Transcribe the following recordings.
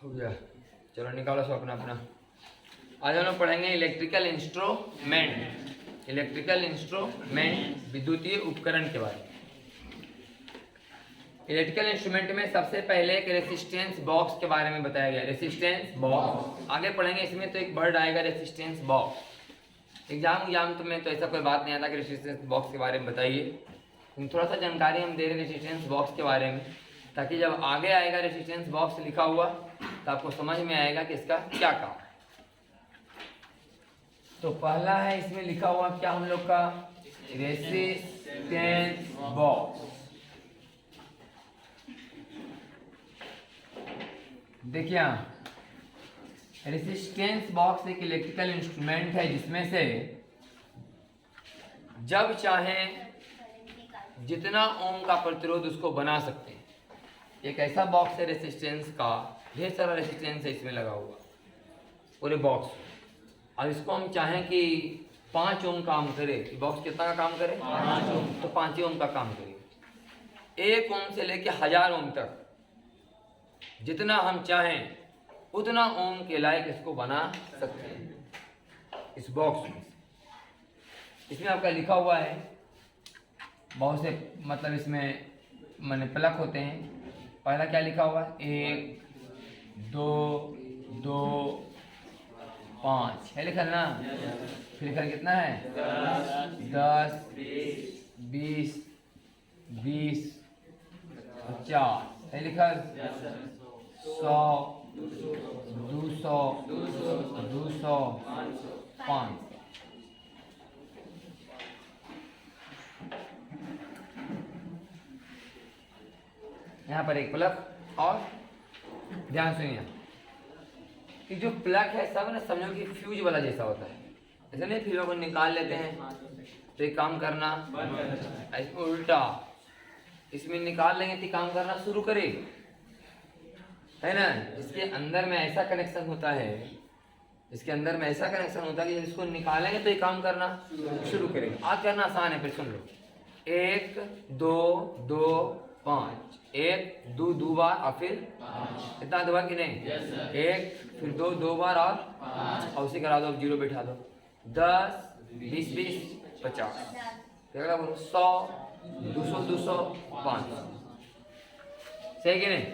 हो गया। चलो निकालो सब अपना अपना। आज हम लोग पढ़ेंगे इलेक्ट्रिकल इंस्ट्रूमेंट। इलेक्ट्रिकल इंस्ट्रूमेंट विद्युतीय उपकरण के बारे में। इलेक्ट्रिकल इंस्ट्रूमेंट में सबसे पहले एक रेसिस्टेंस बॉक्स के बारे में बताया गया। रेसिस्टेंस बॉक्स आगे पढ़ेंगे। इसमें तो एक वर्ड आएगा रेसिस्टेंस बॉक्स। एग्जाम तो में तो ऐसा कोई बात नहीं आता कि रेसिस्टेंस बॉक्स के बारे में बताइए। थोड़ा सा जानकारी हम दे रहे हैं रेसिस्टेंस बॉक्स के बारे में, ताकि जब आगे आएगा रेसिस्टेंस बॉक्स लिखा हुआ तो आपको समझ में आएगा कि इसका क्या काम है। तो पहला है इसमें लिखा हुआ क्या हम लोग का, रेसिस्टेंस बॉक्स। देखिए रेसिस्टेंस बॉक्स एक इलेक्ट्रिकल इंस्ट्रूमेंट है जिसमें से जब चाहें जितना ओम का प्रतिरोध उसको बना सकते हैं। एक ऐसा बॉक्स है रेसिस्टेंस का, ढेर सारा रेसिस्टेंस है इसमें लगा हुआ पूरे बॉक्स। और इसको हम चाहें कि 5 ओम काम करे, बॉक्स कितना का काम करे, 5 ओम, तो 5 ओम का काम करे। 1 ओम से लेके 1000 ओम तक जितना हम चाहें उतना ओम के लायक इसको बना सकते हैं इस बॉक्स में। इसमें आपका लिखा हुआ है बहुत से, मतलब इसमें माने प्लग होते हैं। पहला क्या लिखा हुआ है, 1 2 2 5 है लिखा ना। फिर लिखा कितना है, 10 20 20 50 है लिखा, 100 200 200 500। यहाँ पर एक प्लग। और ध्यान सुनिए कि जो प्लग है सब ना समझो कि फ्यूज वाला जैसा होता है, ऐसा नहीं फ्यूज को निकाल लेते हैं तो ये काम करना इसमें उल्टा, इसमें निकाल लेंगे तो काम करना शुरू करेगा, है ना। इसके अंदर में ऐसा कनेक्शन होता है, इसके अंदर में ऐसा कनेक्शन होता है कि इसको निकालेंगे तो ये काम करना शुरू करेगा। आज करना आसान है, फिर सुन लो। 1 2 2 5 1 2 2 बार और फिर 5 इतना दबा कि नहीं, 1 फिर 2 2 बार और उसे करा दो, 0 बैठा दो। 10 20 20 50 क्या बोलो, 100 200 200 500, सही कि नहीं।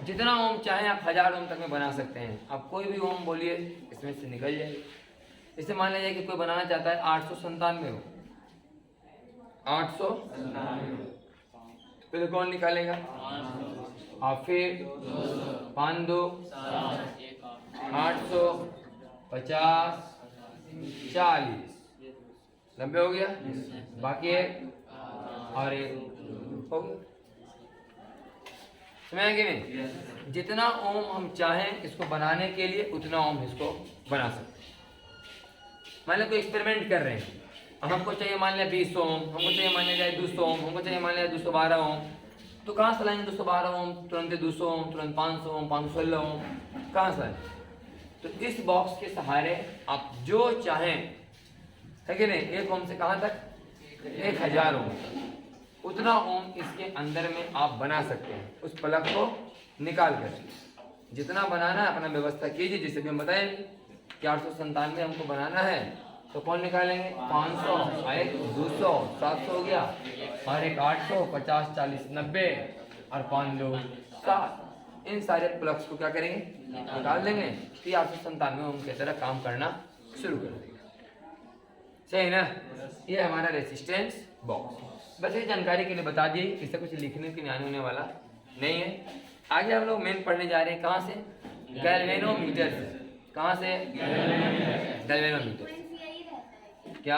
जितना ओम चाहे आप 1000 ओम तक में बना सकते हैं। आप कोई भी ओम बोलिए इसमें से निकल जाएगी। इसे मान लीजिए कि कोई बनाना चाहता है 897 हो, 897 पहले कौन निकालेगा, और फिर 5 2 800 50 40 90 हो गया। बाकी 1 और 1 हो गया, समझ कि नहीं। जितना ओम हम चाहें इसको बनाने के लिए उतना ओम इसको बना सकते हैं। मान लो कोई एक्सपेरिमेंट कर रहे हैं, हमको चाहिए मान लिया 20 ओम, हमको चाहिए मान लिया 200 ओम, हमको चाहिए मान लिया 212 ओम। तो कहाँ से लाएंगे 212 ओम, तुरंत 200 ओम, तुरंत 500 ओम, 516 ओम, कहाँ से लाएंगे। तो इस बॉक्स के सहारे आप जो चाहें, है कि नहीं, 1 ओम से कहाँ तक, 1000 ओम तक, उतना ओम इसके अंदर में आप बना सकते हैं। उस प्लग को निकाल कर जितना बनाना है अपना व्यवस्था कीजिए। जैसे भी हम बताएंगे कि 897 हमको बनाना है, तो कौन निकालेंगे, 500 और 1 200 700 हो गया, और 1 800 50 40 90 और 5 2 7। इन सारे प्लग्स को क्या करेंगे, निकाल देंगे, फिर 897 ओम की तरह काम करना शुरू कर देंगे, सही ना। ये हमारा रेसिस्टेंस बॉक्स। बस ये जानकारी के लिए बता दिए, इससे कुछ लिखने के आने होने वाला नहीं है। आगे हम लोग मेन पढ़ने जा रहे हैं कहाँ से, गैल्वेनोमीटर से। कहाँ से, गैल्वेनोमीटर। क्या,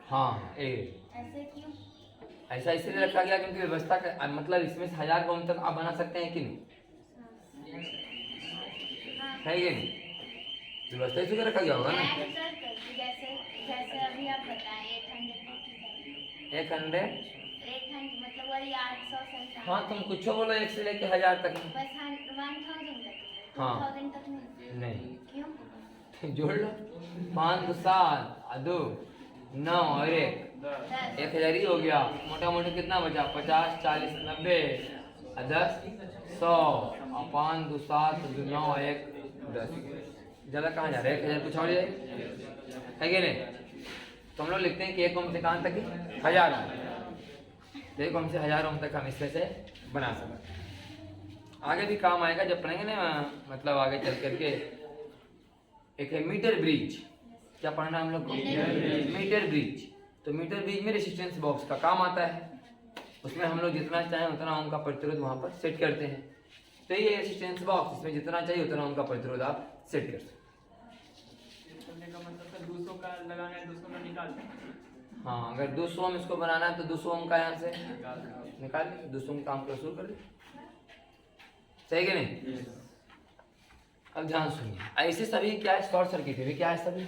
हाँ ऐसे क्यों? ऐसा इसलिए रखा गया क्योंकि व्यवस्था का मतलब इसमें से 1000 ओम तक आप बना सकते हैं कि नहीं, है कि नहीं। व्यवस्था इसलिए रखा गया होगा ना। जैसे अभी आप बताएं 100 मतलब वही 800 हाँ, तुम कुछ बोलो 1 से लेके 1000 तक में। बस 1000 तक, हाँ 2000 तक नहीं, क्यों? जोड़ लो, 5 2 7 2 9 और 1 1000 ही हो गया। मोटा मोटा कितना बचा, 50 40 90 10 100 अपान 2 7 2 9 1 10। ज़्यादा कहाँ जा रहे हैं, 1000 कुछ और जाए है कि नहीं। तो हम लोग लिखते हैं कि 1 ओम से कहाँ तक है, 1000 ओम। तो 1 ओम से 1000 ओम तक हम इसमें से बना सकते हैं। आगे भी काम आएगा जब पढ़ेंगे ना, मतलब आगे चल करके। एक है मीटर ब्रिज, क्या पढ़ना हम लोग को, मीटर ब्रिज। तो मीटर ब्रिज में रेजिस्टेंस बॉक्स का काम आता है। उसमें हम लोग जितना चाहें उतना ओम का प्रतिरोध वहाँ पर सेट करते हैं। तो ये रेजिस्टेंस बॉक्स, इसमें जितना चाहिए उतना ओम का प्रतिरोध आप सेट कर सकते करने का मतलब सर 200 का लगाना है, 200 में निकाल दें। हैं। हाँ, अगर 200 ओम इसको बनाना है तो 200 ओम का यहाँ से निकाल लीजिए, 200 ओम काम शुरू कर लीजिए। सही कि नहीं। अब ध्यान सुनिए, ऐसे सभी क्या है, शॉर्ट सर्किट है भी, क्या है सभी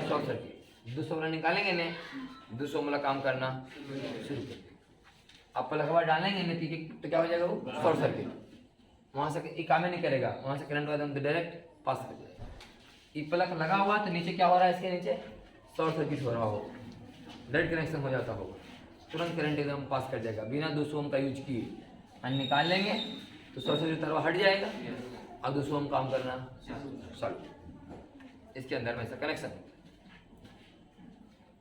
शॉर्ट सर्किट। 200 वाला निकालेंगे ने, 200 वाला काम करना शुरू कर। आप प्लग हवा डालेंगे न तो क्या हो जाएगा, वो शॉर्ट सर्किट। वहाँ से ये काम ही नहीं करेगा, वहाँ से करंट एकदम डायरेक्ट पास कर जाएगा। ये प्लग लगा हुआ तो नीचे क्या हो रहा है, इसके नीचे शॉर्ट सर्किट हो रहा हो, डायरेक्ट कनेक्शन हो जाता होगा, तुरंत करंट एकदम पास कर जाएगा बिना 200 ओम का यूज किए। और निकाल लेंगे तो शॉर्ट सर्किट तरवा हट जाएगा और 200 ओम काम करना चालू। इसके अंदर में ऐसा कनेक्शन।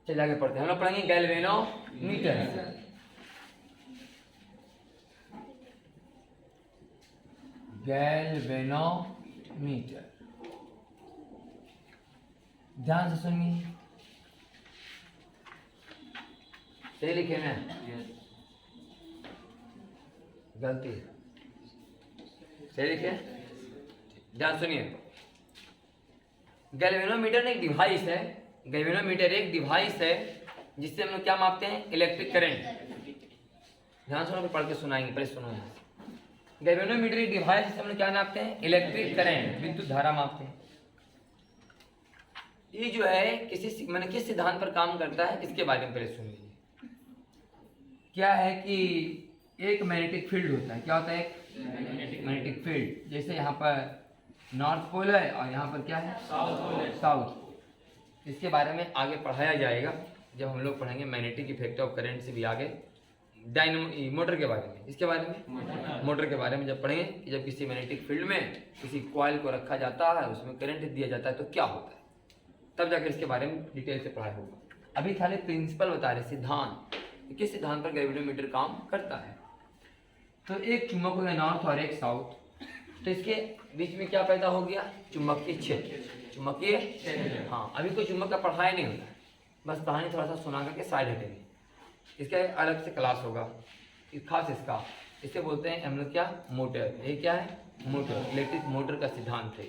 चलिए आगे पढ़ते हैं, हम लोग पढ़ेंगे गैल्वेनोमीटर। गैल्वेनोमीटर, ध्यान से सुनिए, सही लिखे ना, गलती सही लिखे, ध्यान सुनिए। गैल्वेनोमीटर एक डिवाइस है, गैल्वेनोमीटर एक डिवाइस है जिससे हम लोग क्या मापते हैं, इलेक्ट्रिक करंट। ध्यान सुनो, पढ़ के सुनाएंगे, पहले सुनो यहाँ। गैल्वेनोमीटर एक डिवाइस जिससे हम लोग क्या नापते हैं, इलेक्ट्रिक करंट, विद्युत धारा मापते हैं। ये जो है किसी मैंने किस सिद्धांत पर काम करता है इसके बारे में पहले सुन लीजिए। क्या है कि एक मैग्नेटिक फील्ड होता है, क्या होता है, एक मैग्नेटिक फील्ड। जैसे यहाँ पर नॉर्थ पोल है और यहाँ पर क्या है, साउथ। इसके बारे में आगे पढ़ाया जाएगा जब हम लोग पढ़ेंगे मैग्नेटिक इफेक्ट ऑफ करंट से भी आगे, डायनेमो मोटर के बारे में, इसके बारे में मोटर के बारे में जब पढ़ेंगे कि जब किसी मैग्नेटिक फील्ड में किसी कॉइल को रखा जाता है, उसमें करंट दिया जाता है तो क्या होता है, तब जाकर इसके बारे में डिटेल से पढ़ाई होगा। अभी खाली प्रिंसिपल बता रहे, सिद्धांत, किस सिद्धांत पर गैल्वेनोमीटर काम करता है। तो एक चुंबक हो गया नॉर्थ और एक साउथ, तो इसके बीच में क्या पैदा हो गया, चुंबकीय क्षेत्र, चुंबकीय। हाँ, अभी कोई चुंबक का पढ़ाई नहीं होता, बस कहानी थोड़ा सा सुना करके साइड हटेंगे। इसका एक अलग से क्लास होगा, खास इसका, इसे बोलते हैं हम लोग क्या, मोटर। ये क्या है, मोटर, इलेक्ट्रिक मोटर का सिद्धांत है।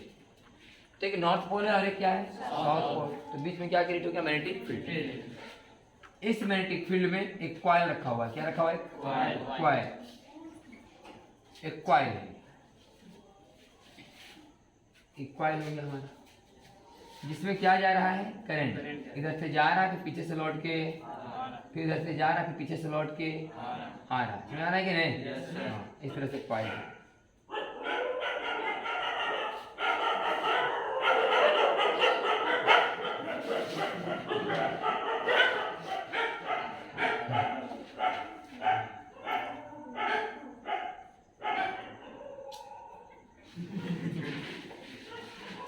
तो एक नॉर्थ पोल है और एक क्या है, साउथ पोल। तो बीच में क्या क्रिएट हो गया, मैग्नेटिक फील्ड। इस मैग्नेटिक फील्ड में एक कॉइल रखा हुआ है, क्या रखा हुआ है, कॉइल, एक कॉइल है, एक कॉइल हो गया हमारा, जिसमें क्या जा रहा है, करंट। इधर से जा रहा है फिर पीछे से लौट के, फिर इधर से जा रहा है फिर पीछे से लौट के आ रहा है, समझ आ रहा है कि नहीं। हाँ, इस तरह से कॉइल है।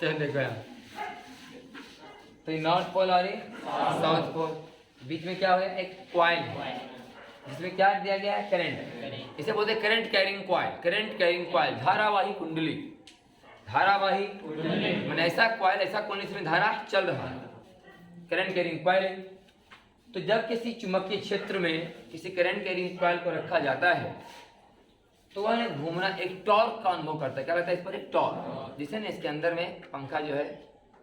चल देखो यार, तो ये नॉर्थ पोल और ये साउथ पोल, बीच में क्या हो गया, एक कॉइल है जिसमें क्या दिया गया है, करंट। इसे बोलते हैं current carrying coil, current carrying coil, धारावाही कुंडली, धारावाही मैंने ऐसा कॉइल, ऐसा कुंडली जिसमें धारा चल रहा है, करंट कैरिंग कॉइल। तो जब किसी चुंबकीय क्षेत्र में किसी करंट कैरिंग कॉइल को रखा जाता है तो वह घूमना, एक टॉर्क का अनुभव करता है। क्या रहता है इस पर, एक टॉर्क, जिसे ना इसके अंदर में पंखा जो है,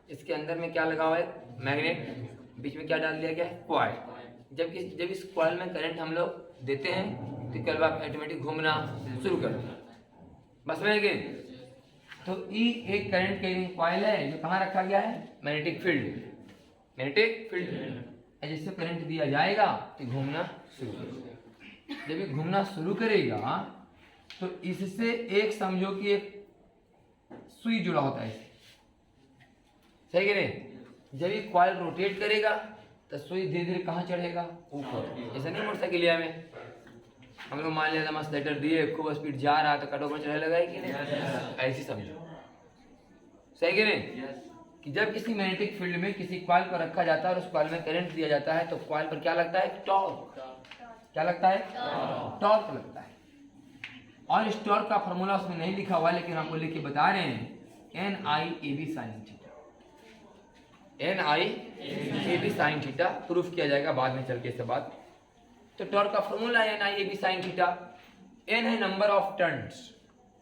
इसके अंदर में क्या लगा हुआ है, मैग्नेट, बीच में क्या डाल दिया गया है, कॉइल। जब इस कॉइल में करंट हम लोग देते हैं तो कल ऑटोमेटिक घूमना शुरू कर देगा, बस में गए। तो ये एक करंट कैरिंग कॉइल है जो कहाँ रखा गया है, मैग्नेटिक फील्ड, मैग्नेटिक फील्ड। जिससे करंट दिया जाएगा तो घूमना शुरू करेगा। जब ये घूमना शुरू करेगा तो इससे एक समझो कि एक सुई जुड़ा होता है, सही कि नहीं। जब ये कॉइल रोटेट करेगा तो सुई धीरे धीरे कहाँ चढ़ेगा, ऊपर। ऐसा नहीं मोटरसाइकिलिया में हम लोग मान लिया लेटर दिए, खूब स्पीड जा रहा है तो कट ऑफ चढ़ने लगा है कि नहीं? ऐसी समझो, सही कि नहीं? कि जब किसी मैग्नेटिक फील्ड में किसी कॉइल को रखा जाता है और उस कॉइल में करंट दिया जाता है तो कॉइल पर क्या लगता है? टॉर्क। क्या लगता है? टॉर्क लगता है। और इस टॉर्क का फॉर्मूला उसमें नहीं लिखा हुआ, लेकिन आपको लिख के बता रहे हैं, NIAB sin theta. NIAB sin theta proof किया जाएगा बाद में चल के इसके बाद। तो टॉर्क का फॉर्मूला है NIAB sin थीटा। N है नंबर ऑफ टर्न्स।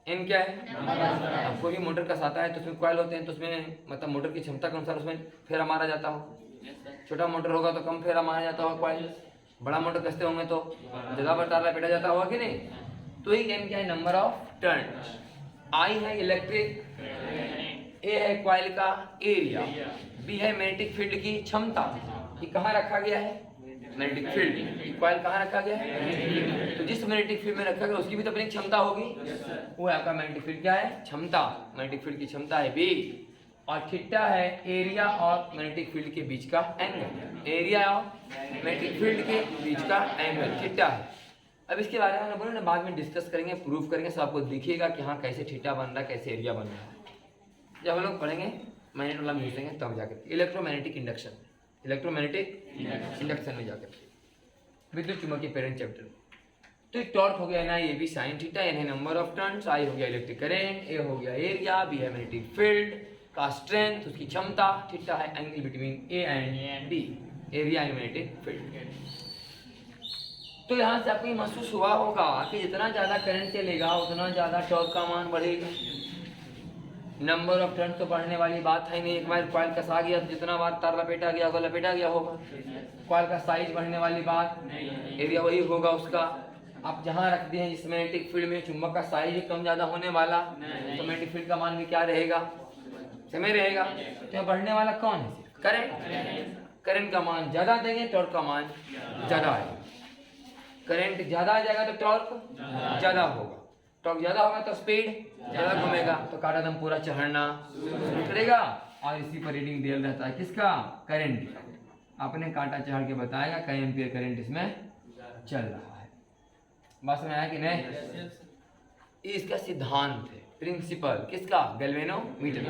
N क्या है? अब कोई भी मोटर कसाता है तो उसमें कॉइल होते हैं, तो उसमें मतलब मोटर की क्षमता के अनुसार उसमें फेरा मारा जाता हो। छोटा मोटर होगा तो कम फेरा मारा जाता होगा कॉइल, बड़ा मोटर कसते होंगे तो ज़्यादा बटाला लपेटा जाता होगा कि नहीं? तो ही N क्या है? Number of turns. I है इलेक्ट्रिक, A है कॉइल का एरिया, B है मैग्नेटिक फील्ड की क्षमता। ये कहाँ रखा गया है? Magnetic field. कॉइल कहाँ रखा गया है? तो जिस मैग्नेटिक फील्ड में रखा गया उसकी भी तो अपनी क्षमता होगी, वो आपका मैग्नेटिक फील्ड क्या है? क्षमता। मैग्नेटिक फील्ड की क्षमता है B, और थीटा है एरिया और मैग्नेटिक फील्ड के बीच का एंगल। एरिया और मैग्नेटिक फील्ड के बीच का एंगल थीटा है। अब इसके बारे में हम बोले ना बाद में डिस्कस करेंगे, प्रूफ करेंगे, सब आपको दिखेगा कि हाँ कैसे थीटा बन रहा है, कैसे एरिया बन रहा है। जब हम लोग पढ़ेंगे मैग्नेट वाला मिलेंगे तब जाकर इलेक्ट्रोमैग्नेटिक इंडक्शन, इलेक्ट्रोमैग्नेटिक इंडक्शन में जाकर विद्युत चुम्बकीय प्रेरण चैप्टर में। तो टॉर्क हो गया NIAB sin थीटा, N है नंबर ऑफ टर्न्स, I हो गया इलेक्ट्रिक करंट, A हो गया एरिया, B है मैग्नेटिक फील्ड का स्ट्रेंथ, उसकी क्षमता, थीटा है angle between A and B, area and magnetic field. तो यहाँ से आपको ये महसूस हुआ होगा कि जितना ज़्यादा करंट चलेगा उतना ज़्यादा टॉर्क का मान बढ़ेगा। नंबर ऑफ टर्न तो बढ़ने वाली बात है नहीं, एक बार कॉइल कसा गया तो जितना बार तार लपेटा गया होगा लपेटा गया होगा। कॉइल का साइज बढ़ने वाली बात, एरिया वही होगा उसका। आप जहाँ रख दिए हैं जिस मैग्नेटिक फील्ड में चुंबक का साइज भी कम ज़्यादा होने वाला, तो मैग्नेटिक फील्ड का मान भी क्या रहेगा? समय रहेगा। तो बढ़ने वाला कौन है? करंट। करंट का मान ज़्यादा देंगे, टॉर्क का मान ज़्यादा आएगा। करंट ज़्यादा आ जाएगा तो टॉर्क ज़्यादा होगा, टॉर्क ज़्यादा होगा तो स्पीड ज़्यादा घूमेगा, तो काटा दम पूरा चढ़ना शुरू करेगा। और इसी पर रीडिंग दिया रहता है किसका? करंट। आपने कांटा चढ़ के बताएगा कई एम्पियर करंट इसमें चल रहा है। बात समझ आया कि नहीं? इसका सिद्धांत है, प्रिंसिपल किसका? गैल्वेनोमीटर।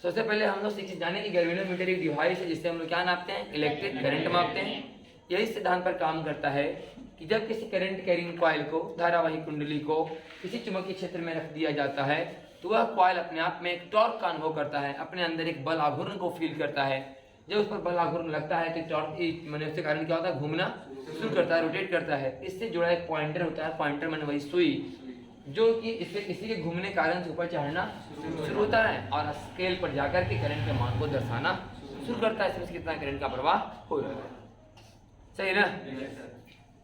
सबसे पहले हम लोग सीख जाने की गैल्वेनोमीटर एक डिवाइस है जिससे हम लोग क्या नापते हैं? इलेक्ट्रिक करंट मापते हैं। यही सिद्धांत पर काम करता है कि जब किसी करंट कैरिंग कॉइल को, धारावाही कुंडली को किसी चुंबकीय क्षेत्र में रख दिया जाता है तो वह कॉइल अपने आप में एक टॉर्क का अनुभव करता है, अपने अंदर एक बल आघूर्ण को फील करता है। जब उस पर बल आघूर्ण लगता है तो टॉर्क मैंने उसके कारण क्या होता है? घूमना शुरू करता है, रोटेट करता है। इससे जुड़ा एक पॉइंटर होता है, पॉइंटर मैंने वही सुई, जो कि इससे किसी के घूमने कारण से ऊपर चढ़ना शुरू होता है और स्केल पर जाकर के करंट के मान को दर्शाना शुरू करता है, इसमें कितना करंट का प्रवाह हो रहा है। सही ना?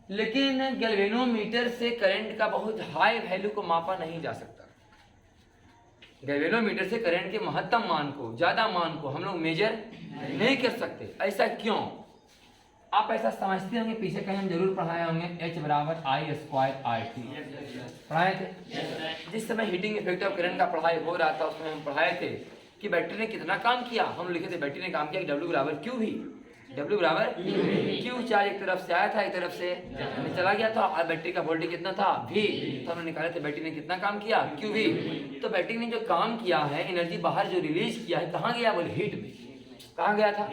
लेकिन गैल्वेनोमीटर से करंट का बहुत हाई वैल्यू को मापा नहीं जा सकता। गैल्वेनोमीटर से करंट के महत्तम मान को, ज्यादा मान को हम लोग मेजर नहीं कर सकते। ऐसा क्यों? आप ऐसा समझते होंगे, पीछे कहीं हम जरूर पढ़ाए होंगे, H बराबर I² पढ़ाए थे। जिस समय हीटिंग इफेक्ट ऑफ करंट का पढ़ाई हो रहा था उसमें हम पढ़ाए थे कि बैटरी ने कितना काम किया। हम लिखे थे बैटरी ने काम किया W बराबर QV, W बराबर Q। चार्ज एक तरफ से आया था, एक तरफ से चला गया था, और बैटरी का वोल्टेज कितना था? V। तो हमने निकाले थे बैटरी ने कितना काम किया? QV। तो बैटरी ने जो काम किया है, एनर्जी बाहर जो रिलीज किया है, कहाँ गया? बोले हीट में। कहाँ गया था?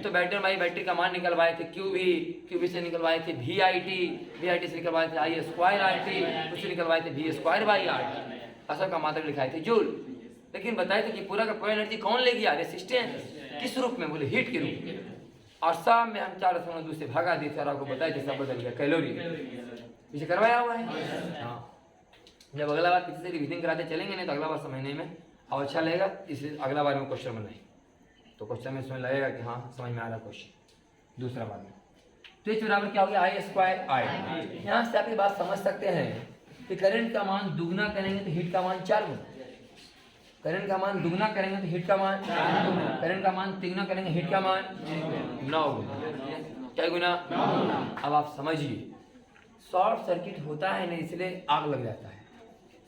तो बैटरी का मान निकलवाए थे QV से निकलवाए थे VIT से निकलवाए थे I²RT, उससे निकलवाए थे V²/RT। असल का मात्रक लिखाए थे जूल। लेकिन बताए थे कि पूरा का पूरा एनर्जी कौन ले गया? रेसिस्टेंस। किस रूप में? बोले हीट के रूप में। और शाम में हम 4.2 से भगा दिए थे और आपको बताया थे सब बदल गया, कैलोरी पीछे करवाया हुआ है। हाँ, जब अगला बार किसी से रिविजन कराते चलेंगे नहीं तो अगला बार समझने में और अच्छा लगेगा, इसलिए अगला बार में क्वेश्चन बनाएंगे तो क्वेश्चन में इसमें लगेगा कि हाँ समझ में आ रहा क्वेश्चन। दूसरा बार में तो इस बराबर क्या हो गया? I²I। यहाँ से आप ये बात समझ सकते हैं कि करंट का मान दुगना करेंगे तो हीट का मान 4 गुना, करंट का मान दुगना करेंगे तो हीट का मान 4 गुना, करंट का मान तिगुना करेंगे हीट का मान 9 गुना। क्या गुना? अब आप समझिए, शॉर्ट सर्किट होता है नहीं इसलिए आग लग जाता है।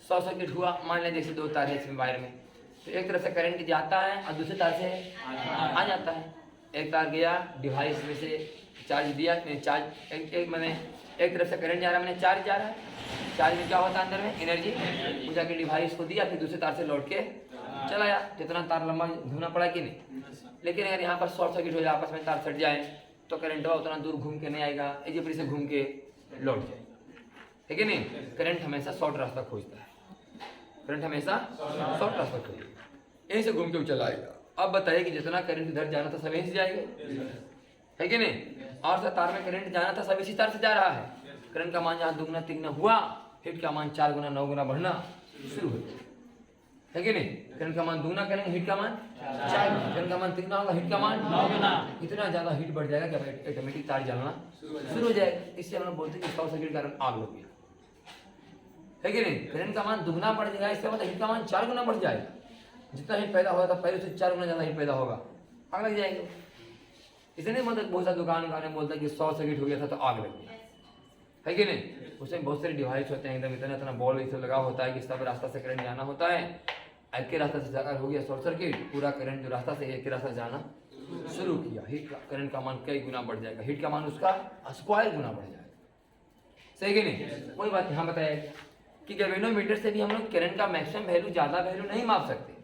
शॉर्ट सर्किट हुआ, मान लें जैसे 2 तार है इसमें वायर में, तो एक तरफ से करंट जाता है और दूसरे तार से आ जाता है। एक तार गया डिवाइस में से चार्ज दिया, चार्ज एक मैंने एक तरफ से करंट जा रहा है, मैंने चार्ज जा रहा है, चार्ज में क्या होता है अंदर में एनर्जी, वो जाके डिवाइस को दिया, फिर दूसरे तार से लौट के चलाया, जितना तार लंबा घूमना पड़ा कि नहीं। लेकिन अगर यहाँ पर शॉर्ट सर्किट हो जाए, आपस में तार सट जाए, तो करंट उतना दूर घूम के नहीं आएगा, इसी से घूम के लौट जाए, है कि नहीं। करंट हमेशा शॉर्ट रास्ता खोजता है, करंट हमेशा शॉर्ट रास्ता खोजता है, यहीं से घूम के चला आएगा। अब बताइए कि जितना करंट इधर जाना था सब यहीं से जाएगा, है कि नहीं। और तार में करंट जाना था सब इसी तार से जा रहा है। करंट का मान जहाँ दुगना तिगुना हुआ, हिट का मान 4 गुना 9 गुना बढ़ना शुरू हो जाए, है कि नहीं। करंट का मान दुगना करेंगे, हिट का मान 4 गुना, करंट का मान तिगुना होगा, हिट का मान 9 गुना। इतना ज्यादा हिट बढ़ जाएगा कि ऑटोमेटिक तार जलना शुरू हो जाएगा। इससे हम लोग बोलते हैं कि शॉर्ट सर्किट के कारण आग लग गई, है कि नहीं। करंट का मान दुगना बढ़ जाएगा, इसके बाद हिट का मान 4 गुना बढ़ जाएगा। जितना हिट पैदा होगा था पहले से 4 गुना ज्यादा हिट पैदा होगा, आग लग जाएगी। इसलिए मतलब बहुत सारे दुकान में बोलता है कि शॉर्ट सर्किट हो गया था तो आग लग गई, है कि नहीं। उसमें बहुत सारे डिवाइस होते हैं, एकदम इतना इतना बॉल इसे लगा होता है कि सब रास्ता से करंट जाना होता है। एक के रास्ता से जाकर हो गया शॉर्ट सर्किट, पूरा करंट जो रास्ता से एक के रास्ता जाना शुरू किया, हिट का करंट का मान कई गुना बढ़ जाएगा, हिट का मान उसका स्क्वायर गुना बढ़ जाएगा, सही कि नहीं। कोई बात यहाँ बताया कि गैल्वेनोमीटर से भी हम लोग करंट का मैक्सिमम वैल्यू ज़्यादा वैल्यू नहीं माप सकते।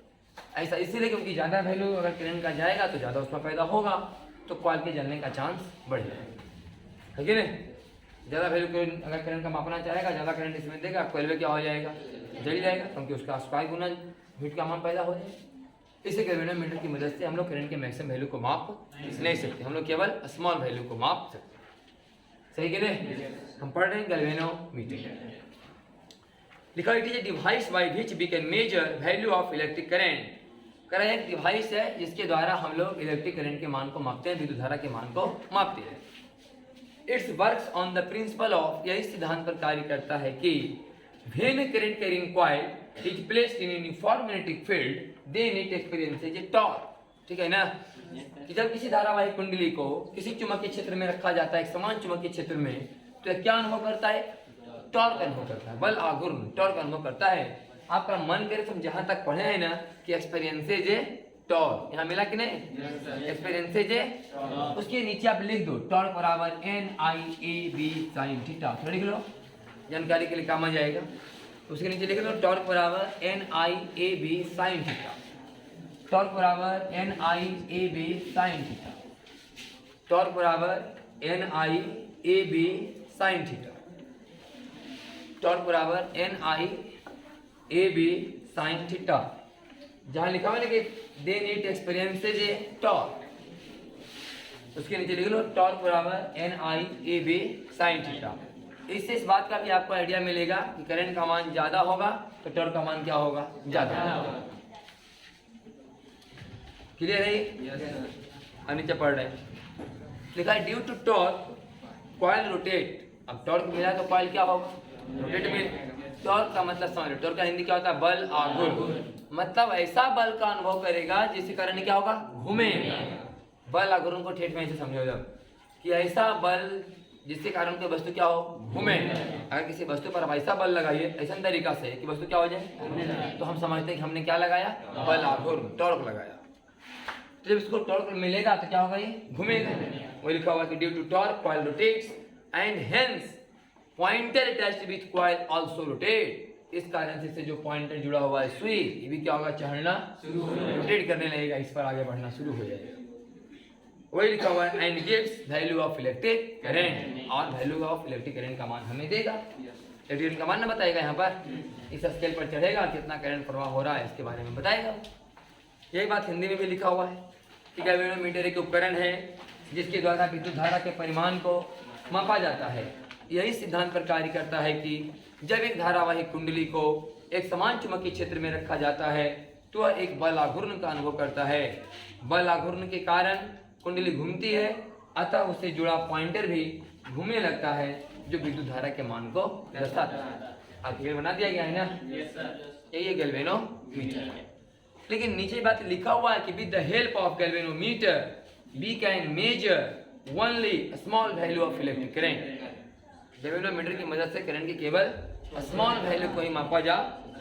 ऐसा इसीलिए क्योंकि ज़्यादा वैल्यू अगर करंट का जाएगा तो ज़्यादा उसमें पैदा होगा, तो कॉइल के जलने का चांस बढ़ जाएगा, है कि नहीं। ज़्यादा वैल्यू अगर करंट का मापना चाहेगा, ज़्यादा करंट इसमें देगा, कॉइल में क्या हो जाएगा, जल जाएगा, क्योंकि उसका स्क्वायर गुना हीट का मान पैदा हो जाएगा। इसे गैल्वेनोमीटर की मदद से हम लोग करंट के मैक्सिमम वैल्यू को माप नहीं सकते, हम लोग केवल स्मॉल वैल्यू को माप सकते, सही कि नहीं। हम पढ़ रहे हैं गैल्वेनोमीटर। लिखा it is a device by which we can measure value of electric current. कह रहे हैं एक डिवाइस है जिसके द्वारा हम लोग इलेक्ट्रिक करंट के मान को मापते हैं, विद्युत धारा के मान को मापते हैं। Its works on the principle of, यही सिद्धांत पर कार्य करता है कि when current carrying coil is placed in uniform magnetic field then it experiences a torque, ठीक है ना। कि जब किसी धारावाही कुंडली को किसी चुंबकीय क्षेत्र में रखा जाता है, एक समान चुंबकीय क्षेत्र में, तो क्या अनुभव करता है, टॉर्क अनुभव करता है, बल आघूर्ण टॉर्क अनुभव करता है। आपका मन करे तुम जहां तक पढ़े हैं ना कि एक्सपीरियंसेज ए टॉर्क, यहाँ मिला कि नहीं, एक्सपीरियंसेज ए, उसके नीचे आप लिख दो टॉर्क बराबर NIAB sin थीटा, थोड़ा लिख लो जानकारी के लिए काम आ जाएगा। उसके नीचे लिख लो टॉर्क बराबर NIAB sin थीटा, टॉर्क बराबर NIAB sin थीटा, टॉर्क बराबर NIAB sin थीटा, टॉर्क बराबर NIAB sin थीटा। जहां लिखा हुआ है कि they need experiences A torque, उसके नीचे लिख लो टॉर्क बराबर NIAB sin थीटा। इससे इस बात का भी आपको आइडिया मिलेगा कि करंट का मान ज्यादा होगा तो टॉर्क का मान क्या होगा, ज्यादा होगा। क्लियर है। अब नीचे पढ़ रहे हैं, लिखा है due to torque coil rotate. अब टॉर्क मिला तो कॉइल क्या होगा, रोटेट में। टॉर्क का मतलब समझ लो, टॉर्क का हिंदी क्या होता है, बल आघूर्ण, मतलब ऐसा बल का अनुभव करेगा जिसके कारण क्या होगा, घूमेगा। बल आघूर्ण को ठेठ में से समझो जब कि ऐसा बल जिसके कारण कोई वस्तु क्या हो, घूमे। अगर किसी वस्तु पर आप ऐसा बल लगाइए ऐसा तरीका से कि वस्तु क्या हो जाए, तो हम समझते हैं कि हमने क्या लगाया, बल आघूर्ण टॉर्क लगाया। तो जब इसको टॉर्क मिलेगा तो क्या होगा, ये घूमेगा। वो लिखा हुआ कि due to torque coil rotates and hence pointer attached with coil also rotate. इस कारण से इससे जो पॉइंटर जुड़ा हुआ है सुई, ये भी क्या होगा, चढ़ना रोटेट करने लगेगा, इस पर आगे बढ़ना शुरू हो जाएगा। वही लिखा हुआ है and gives value of electric current, और वैल्यू ऑफ इलेक्ट्रिक करंट का मान हमें देगा। इलेक्ट्रिक करंट का मान ना बताएगा, यहाँ पर इस स्केल पर चढ़ेगा कितना करंट प्रवाह हो रहा है इसके बारे में बताएगा। यही बात हिंदी में भी लिखा हुआ है कि गैल्वेनोमीटर एक उपकरण है जिसके द्वारा विद्युत धारा के परिमाण को मापा जाता है। यही सिद्धांत पर कार्य करता है कि जब एक धारावाही कुंडली को एक समान चुंबकीय क्षेत्र में रखा जाता है तो वह एक बल आघूर्ण का अनुभव करता है। बल आघूर्ण के कारण कुंडली घूमती है, अतः उससे जुड़ा पॉइंटर भी घूमने लगता है, जो विद्युत धारा के मान को दर्शाता है। आगे बना दिया गया है ना, यही गैल्वेनोमीटर। लेकिन नीचे बात लिखा हुआ है कि with the help of galvanometer we can measure only small value of electric current. Galvanometer की मदद से करंट की केवल स्मॉल वैल्यू को ही मापा जा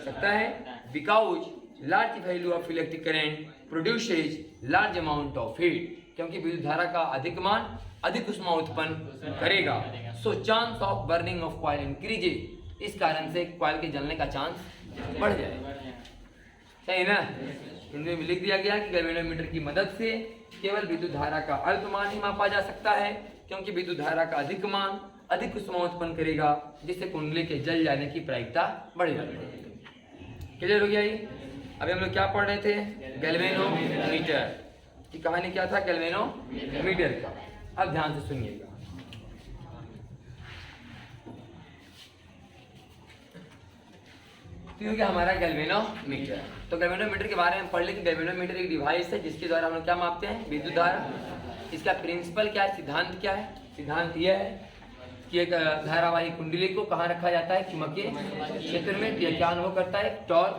सकता है, because large value of electric current produces large amount of heat. क्योंकि विद्युत धारा का अधिक मान अधिक ऊष्मा उत्पन्न करेगा। So chance of burning of coil increases, इस कारण से कॉइल के जलने का चांस बढ़ जाएगा। सही ना? हिंदी में लिख दिया गया कि गैल्वेनोमीटर की मदद से केवल विद्युत धारा का अल्प मान ही मापा जा सकता है, क्योंकि विद्युत धारा का अधिक मान अधिक ऊष्मा उत्पन्न करेगा, जिससे कुंडली के जल जाने की प्रायिकता बढ़ जाती है। क्लियर हो गया ये? अभी हम लोग क्या पढ़ रहे थे? गैल्वेनोमीटर की कहानी क्या था? गैल्वेनोमीटर का। अब ध्यान से सुनिएगा। तो ये हमारा गैल्वेनोमीटर। तो गैल्वेनोमीटर के बारे में पढ़ लें कि गैल्वेनोमीटर एक डिवाइस है जिसके द्वारा हम लोग क्या मापते हैं? विद्युत धारा। इसका प्रिंसिपल क्या है? सिद्धांत क्या है? सिद्धांत यह है कि एक धारावाही कुंडली को कहाँ रखा जाता है? चुंबकीय क्षेत्र में। यह क्या अनुभव करता है? टॉर्क।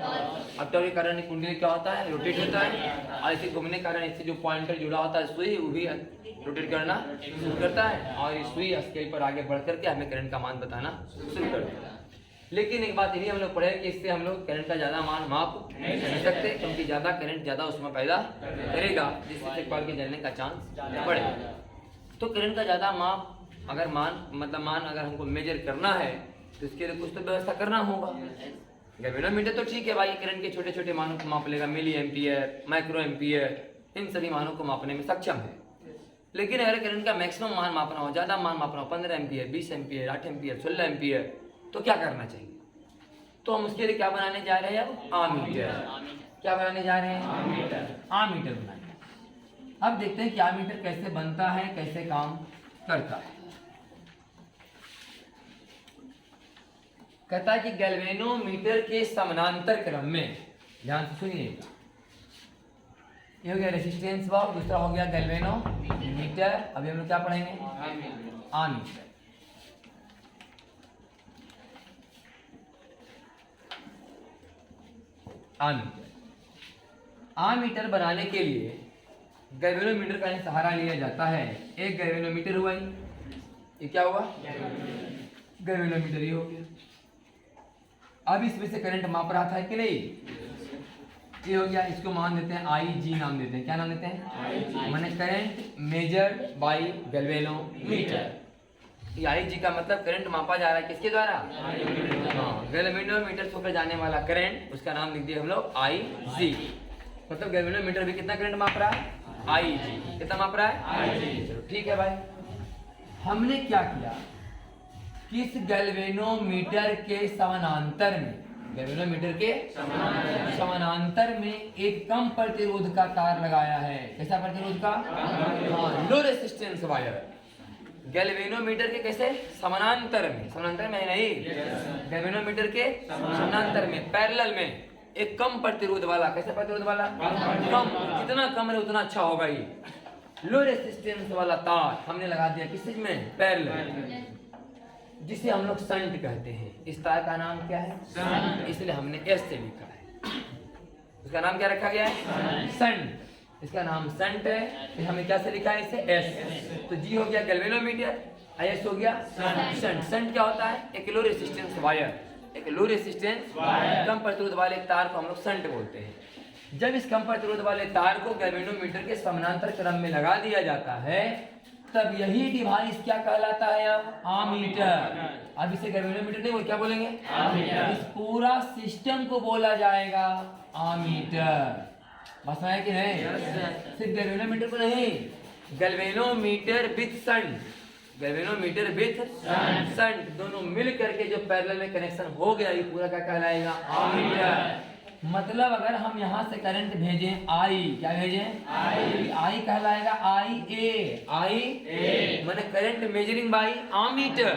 अब टॉर्क के कारण कुंडली क्या होता है? रोटेट होता है, और इसे घूमने के कारण इससे जो पॉइंटर जुड़ा होता है सुई, वो भी रोटेट करना शुरू करता है, और ये सुई स्केल पर आगे बढ़ करके हमें करंट का मान बताना शुरू कर देता है। लेकिन एक बात यही हम लोग पढ़े कि इससे हम लोग करंट का ज़्यादा मान माप नहीं सकते, क्योंकि ज़्यादा करंट ज़्यादा उसमें पैदा करेगा, जिससे कॉइल के जलने का चांस बढ़ेगा। तो करंट का ज़्यादा माप अगर मान अगर हमको मेजर करना है तो इसके लिए कुछ तो व्यवस्था करना होगा। गैल्वेनोमीटर तो ठीक है भाई, करंट के छोटे छोटे मानों को माप लेगा, मिली एम्पियर, माइक्रो एम्पियर, इन सभी मानों को मापने में सक्षम है। लेकिन अगर करंट का मैक्सिमम मान मापना हो, ज़्यादा मान मापना हो, 15 एम्पियर, 20 एम्पियर, 8 एम्पियर, 16 एम्पियर, तो क्या करना चाहिए? तो हम उसके लिए क्या बनाने जा रहे हैं? अब आमीटर। क्या बनाने जा रहे हैं? आमीटर बनाएंगे। अब देखते हैं कि आमीटर कैसे बनता है, कैसे काम करता है। कहता है कि गैल्वेनोमीटर के समानांतर क्रम में, ध्यान से सुनिएगा, ये हो गया रेजिस्टेंस बॉक्स, दूसरा हो गया गैल्वेनोमीटर। अभी हम लोग क्या पढ़ेंगे? आमीटर। आमीटर बनाने के लिए गैल्वेनोमीटर का सहारा लिया जाता है। एक गैल्वेनोमीटर हुआ, ये क्या हुआ? गैल्वेनोमीटर ही हो गया। अब इसमें से करंट माप रहा था कि नहीं? ये हो गया। इसको मान देते हैं IG नाम देते हैं। क्या नाम देते हैं? माने करंट मेजर्ड बाय गैल्वेनोमीटर। ये IG का मतलब करंट मापा जा रहा है किसके द्वारा? हाँ, गैल्वेनोमीटर से होकर जाने वाला करंट, उसका नाम लिख दिया हम लोग IG। मतलब गैल्वेनोमीटर भी कितना करंट माप रहा है? IG। कितना माप रहा है? IG। चलो ठीक है भाई। हमने क्या किया कि इस गैल्वेनोमीटर के समानांतर में, गैल्वेनोमीटर के समानांतर में एक कम प्रतिरोध का तार लगाया है। कैसा प्रतिरोध का? हाँ, लो रेजिस्टेंस वायर। गैल्वेनोमीटर के कैसे? समानांतर में। समानांतर में नहीं, गैल्वेनोमीटर के समानांतर में, पैरेलल में एक कम प्रतिरोध वाला। कैसा प्रतिरोध वाला? कम। जितना कम है उतना अच्छा होगा। ये लो रेजिस्टेंस वाला तार हमने लगा दिया किस चीज में? पैरेलल, जिसे हम लोग शंट कहते हैं। इस तार का नाम क्या है? शंट। इसलिए हमने S से लिखा है। उसका नाम क्या रखा गया है? शंट। इसका नाम शंट है, फिर हमने क्या से लिखा है? इसे S। तो G हो गया गैल्वेनोमीटर, S हो गया शंट। शंट क्या होता है? एक लो रेजिस्टेंस वायर, एक लो रेजिस्टेंस कम प्रतिरोध वाले तार को हम लोग शंट बोलते हैं। जब इस कम प्रतिरोध वाले तार को गैल्वेनोमीटर के समानांतर क्रम में लगा दिया जाता है, तब यही डिवाइस क्या कहलाता है? अब आमीटर। अब इसे गैल्वेनोमीटर नहीं बोल, क्या बोलेंगे? आमीटर। इस पूरा सिस्टम को बोला जाएगा आमीटर। बस है कि नहीं? सिर्फ गैल्वेनोमीटर को नहीं, galvanometer with shunt, galvanometer with shunt, दोनों मिल करके जो पैरेलल में कनेक्शन हो गया, ये पूरा क्या कहलाएगा? आमीटर। मतलब अगर हम यहाँ से करंट भेजें I, क्या भेजें? I कहलाएगा IA माने करंट मेजरिंग बाय आमीटर।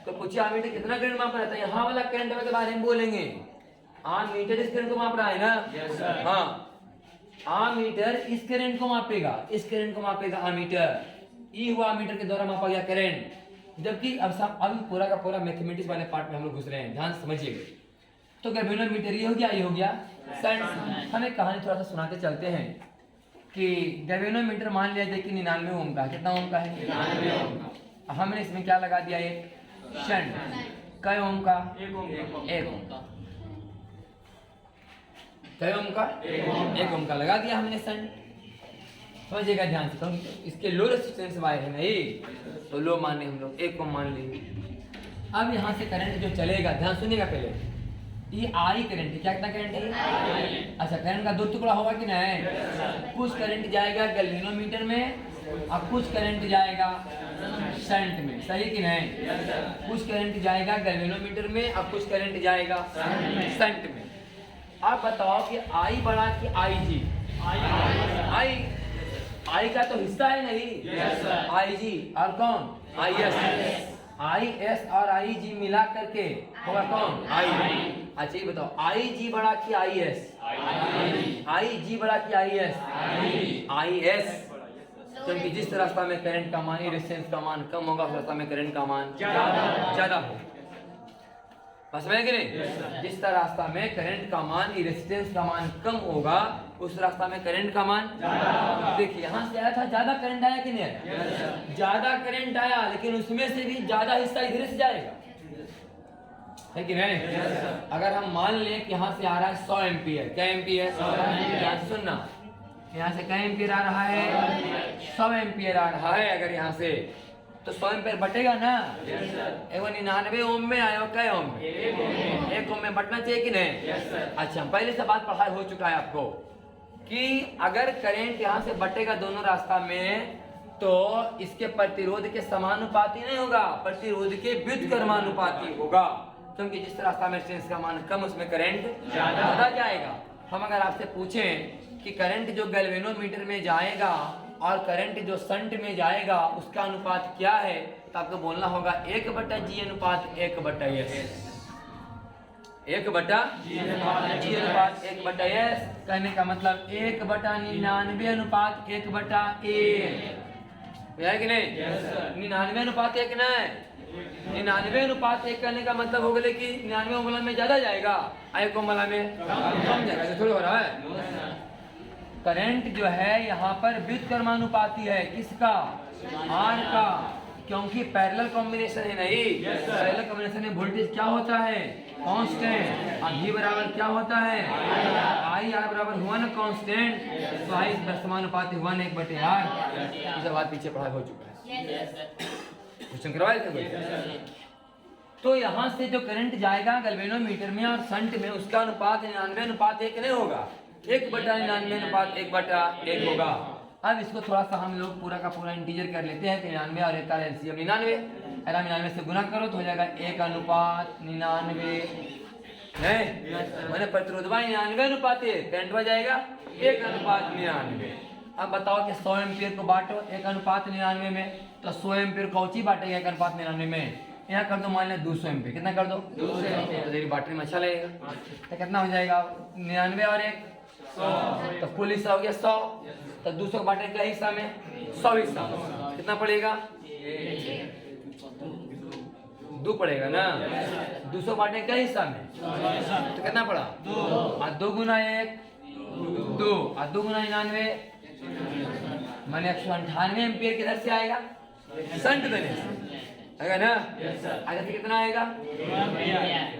तो पूछिए आमीटर कितना करंट माप रहा था? यहाँ वाला करंट के बारे में बोलेंगे। आमीटर इस करंट को माप रहा है ना? हाँ, आमीटर इस करंट को मापेगा, इस करंट को मापेगा आमीटर। ई हुआ आमीटर के द्वारा मापा गया करंट। जबकि अब पूरा का पूरा मैथमेटिक्स वाले पार्ट में हम लोग घुस रहे हैं, ध्यान समझिएगा। तो गैल्वेनोमीटर ये हो गया, ये हो गया शंट। हमें कहानी थोड़ा सा सुनाते चलते हैं कि गैल्वेनोमीटर मान लिया जाए कि 99 ओम का। कितना ओम का है? 99 ओम का। हमने इसमें क्या लगा दिया? एक शंट। कै ओम का? 1 ओम का। कै ओम का? 1 ओम का लगा दिया हमने शंट। समझिएगा ध्यान से, क्योंकि इसके लो रेजिस्टेंस वायर है नहीं, तो लो माने हम लोग, एक को मान लेंगे। अब यहाँ से करंट जो चलेगा, ध्यान सुनिएगा पहले, ये आई करंट है, क्या कितना करंट है? अच्छा, करंट का दो टुकड़ा होगा कि नहीं? कुछ करंट जाएगा गैल्वेनोमीटर में और कुछ करंट जाएगा शंट में, सही कि नहीं? कुछ करंट जाएगा गैल्वेनोमीटर में और कुछ करंट जाएगा शंट में। आप बताओ कि आई बड़ा कि आई जी? आई का तो हिस्सा है नहीं, आई जी, और कौन? I S. आई एस और आई जी मिला करके होगा कौन? आई। अच्छा ये बताओ, आई जी बड़ा कि आई एस? आई जी बड़ा कि आई एस? I S. क्योंकि जिस रास्ता में करंट का मान, रेजिस्टेंस का मान कम होगा, उस रास्ता में करंट का मान ज्यादा होगा। बस में कि नहीं? जिस रास्ता में करंट का मान, रेजिस्टेंस का मान कम होगा, उस रास्ता में करंट का मान। देखिए यहाँ से आया था, ज्यादा करंट आया कि नहीं आया? ज्यादा करंट आया, लेकिन उसमें से भी ज्यादा हिस्सा इधर से जाएगा, है कि नहीं? अगर हम मान लें कि यहाँ से आ रहा है 100 एम्पियर, क्या एम्पियर? यहाँ से सुनना, यहाँ से क्या एम्पियर आ रहा है? 100 एम्पियर आ रहा है। अगर यहाँ से तो 100 एम्पियर बटेगा ना, 99 ओम में आया, क्या ओम में? 1 ओम में बटना चाहिए कि नहीं? अच्छा, पहले से बात पढ़ाई हो चुका है आपको कि अगर करंट यहाँ से बटेगा दोनों रास्ता में, तो इसके प्रतिरोध के समानुपाती नहीं होगा, प्रतिरोध के व्युत्क्रमानुपाती होगा, क्योंकि जिस रास्ता में रेजिस्टेंस का मान कम, उसमें करंट ज्यादा जाएगा। हम अगर आपसे पूछें कि करंट जो गैल्वेनोमीटर में जाएगा और करंट जो शंट में जाएगा, उसका अनुपात क्या है, तो आपको बोलना होगा 1/G अनुपात 1/S। 1/G अनुपात 1/S। कहने का मतलब 1/99 अनुपात 1/A है कि नहीं? 99 अनुपात 1 ना है, 99 अनुपात 1 कहने का मतलब हो गया कि 99 ओमला में ज्यादा जाएगा, 1 ओमला में कम जाएगा। ऐसे थोड़ी हो रहा है। करंट जो है यहाँ पर व्युत्क्रमानुपाती है, किसका? आर का, क्योंकि पैरेलल कॉम्बिनेशन है नहीं। पैरेलल कॉम्बिनेशन में वोल्टेज क्या होता है? कांस्टेंट। और V बराबर क्या होता है? आई। आर बराबर हुआ ना कांस्टेंट, तो आई समानुपाती हुआ ना 1/R। ये बात पीछे पढ़ाई हो चुका है, क्वेश्चन करवाए थे। तो यहाँ से जो करंट जाएगा गैल्वेनोमीटर में और शंट में, उसका अनुपात 99 अनुपात 1 नहीं होगा, 1/99 अनुपात 1/1 होगा। अब इसको थोड़ा सा हम लोग पूरा का पूरा इंटीजर कर लेते हैं। 99 और 1 का एलसीएम 99, अगर 99 से गुना करो तो हो जाएगा 1/99 है, मैंने प्रतिरोधवा 99 अनुपात 1, करंट हो जाएगा 1/99। अब बताओ कि 100 एम्पियर को बांटो 1/99 में, तो 100 एम्पियर कौची बांटेगा 1/99 में? यहाँ कर दो, मान लें 200 एम्पियर, कितना कर दो? 200 एम्पियर। तो तेरी बैटरी में अच्छा लगेगा, तो कितना हो जाएगा? 99 और 1 100, तो कुल हिस्सा हो गया 100। तो 200 को बांटे क्या हिस्सा में? 100 हिस्सा, कितना पड़ेगा? 2 पड़ेगा ना। 200 बांटे क्या हिस्सा में? तो कितना पड़ा? 2। और 2 गुना 1 2, और 2 गुना 99 माने 198 एम्पियर किधर से आएगा? शंट देने से आएगा ना। आगे से कितना आएगा?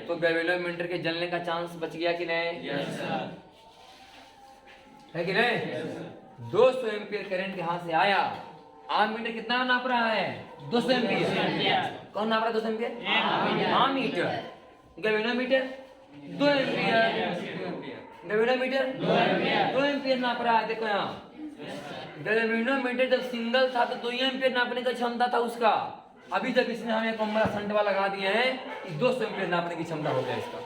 तो गैल्वेनोमीटर के जलने का चांस बच गया कि नहीं? है कि नहीं? 200 एम्पियर करंट यहाँ से आया। आममीटर कितना नाप रहा है? 200 एम्पियर। कौन नाप रहा है 200 ampere? Ammeter. Galvanometer 2 ampere. Galvanometer 2 ampere नाप रहा है। देखो यहाँ गैल्वेनोमीटर जब सिंगल था तो 2 एम्पियर नापने का क्षमता था उसका। अभी जब इसने हमें कमरा संटवा लगा दिए हैं, 200 एम्पियर नापने की क्षमता हो गया इसका,